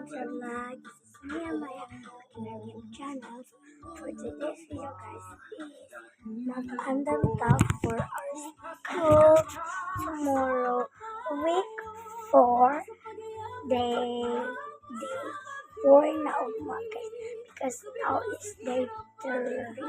Vlog. This is me and my YouTube channel. For today's video, guys, is mag-andam tag for our school tomorrow, week 4, day 4 na umaga. Because now is day 3,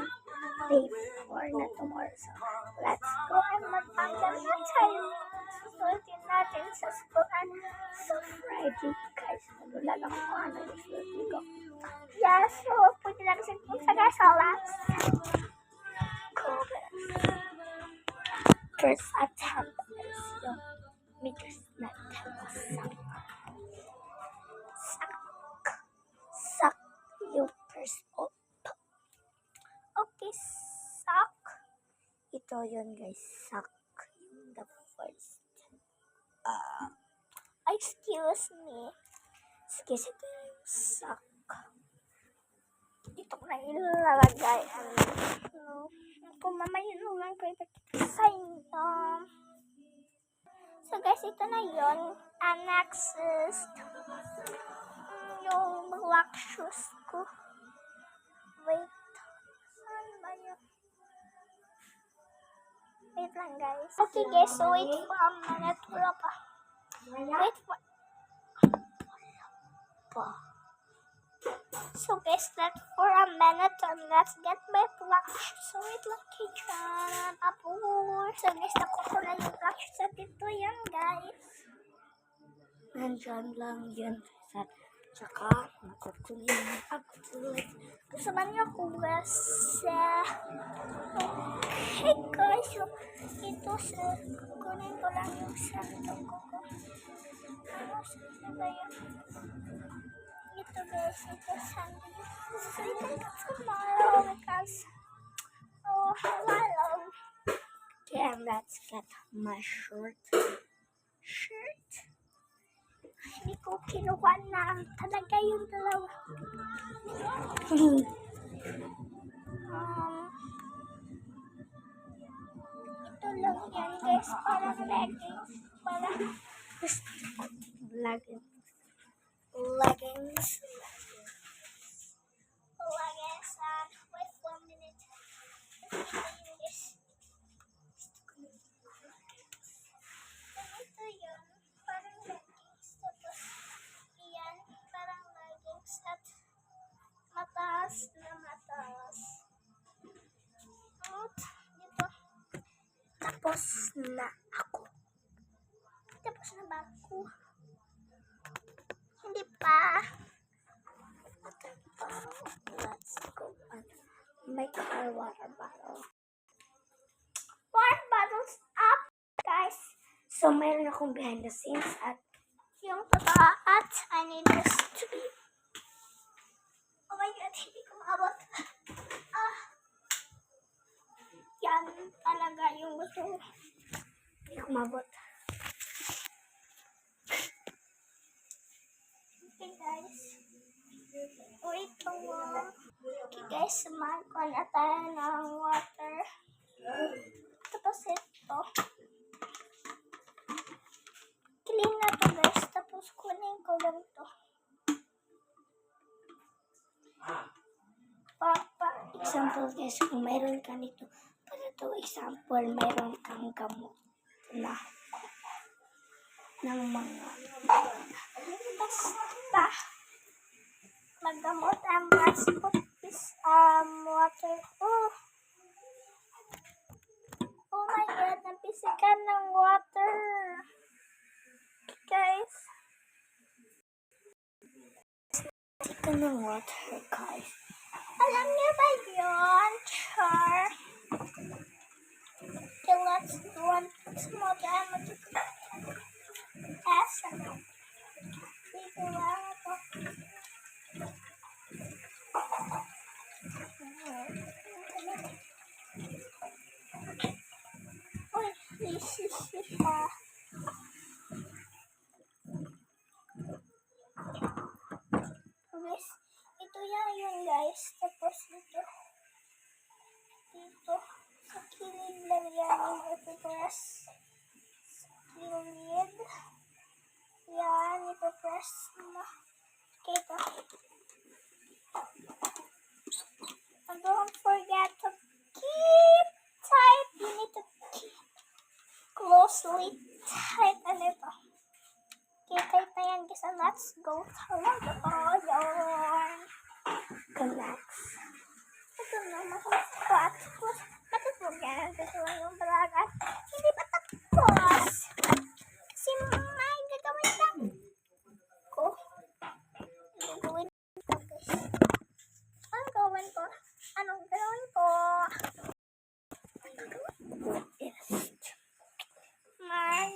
day 4 na tomorrow. So, let's go and mag-andam na tayo. Susutin natin sa school and sa Friday, guys. Wala lang kung ano yung susutin ko. Yeah, so, pwede lang sa punta, guys. So, let's go, guys. First attempt is yung meters natin. Suck yung first up. Okay, suck. Ito yun, guys. Suck yung the first. Excuse me. Excuse ito yung suck. Dito ko na ilalagay. Kung mamaya lang ko ipakita sa inyo. So guys, ito na yun. Next is yung black shoes ko. Wait. Saan ba yun? Wait lang, guys. Okay, guys. So wait for a minute. Wala pa. Wait for... So guys, let's for a minute and let's get my black shoes. So wait lang, K-Chan. So guys, nakuha ko na yung black shoes at ito yan, guys. Nandyan lang yun. Tsaka, nakukunin ako tuloy. Gusto ba niyo ko kasi? Okay, guys. So, ito sa kukunin ko lang yung sandok ko. Ano sa ba yun? Ito guys, ito sandok. So, ito tomorrow because hello. Okay, and let's get my shirt. Hindi ko kinuha na talaga yung dalawa. Ito lang yan, guys. Parang leggings. Leggings. Wait 1 minute. Ito yun. Parang leggings. Tapos, iyan. Parang leggings. At mataas na mataas. At dito. Tapos na ako. Tapos na ba ako? Hindi pa. Let's go and make our water bottle. Water bottles up, guys. So, mayroon akong behind the scenes at yung totoo at I need this to be. Oh my God, hindi ko maabot. Yan talaga yung gusto ko. Hindi ko maabot. Okay, guys. Wait lang. Okay, guys. Samahan ko na tayo ng water. Tapos ito. Clean na to, guys. Tapos kunin ko lang to. Example, guys, kung mayroon ka nito. Para to example, mayroon kang gamot na ng mga basta maggamot ang passport is water. Oh my God, napisikan ng water. Guys. Napisikan ng water, guys. Alam niyo ba yun, Char? Okay, let's do one small damage. Dito lang ito. Uy, sisi pa. Guys, ito yun, guys. Tapos dito sa kilid lang yan yung ipipress. Sa kilid. Yan, ipipress na. Okay, go. And don't forget to keep tight. You need to keep closely tight a little. Okay, tight na yan guys. And let's go talaga po yun. Relax. Ito na, masaspat. Matutulog yan. Kasi yung balagat. Hindi pa tapos. Kasi may gagawin lang ko. Gagawin ko guys. Anong gawin ko? Anong gawin ko? My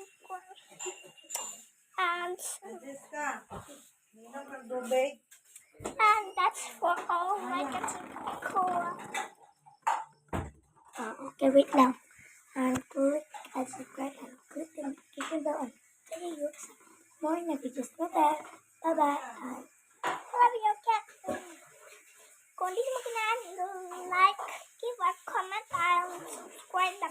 and that's for all my Coca-Cola. Okay, wait lang. And click and subscribe and click the notification bell and see you more in the videos. Bye-bye. Bye-bye. Love you, cat. Kung hindi mo kinaan, like, give a comment, and subscribe na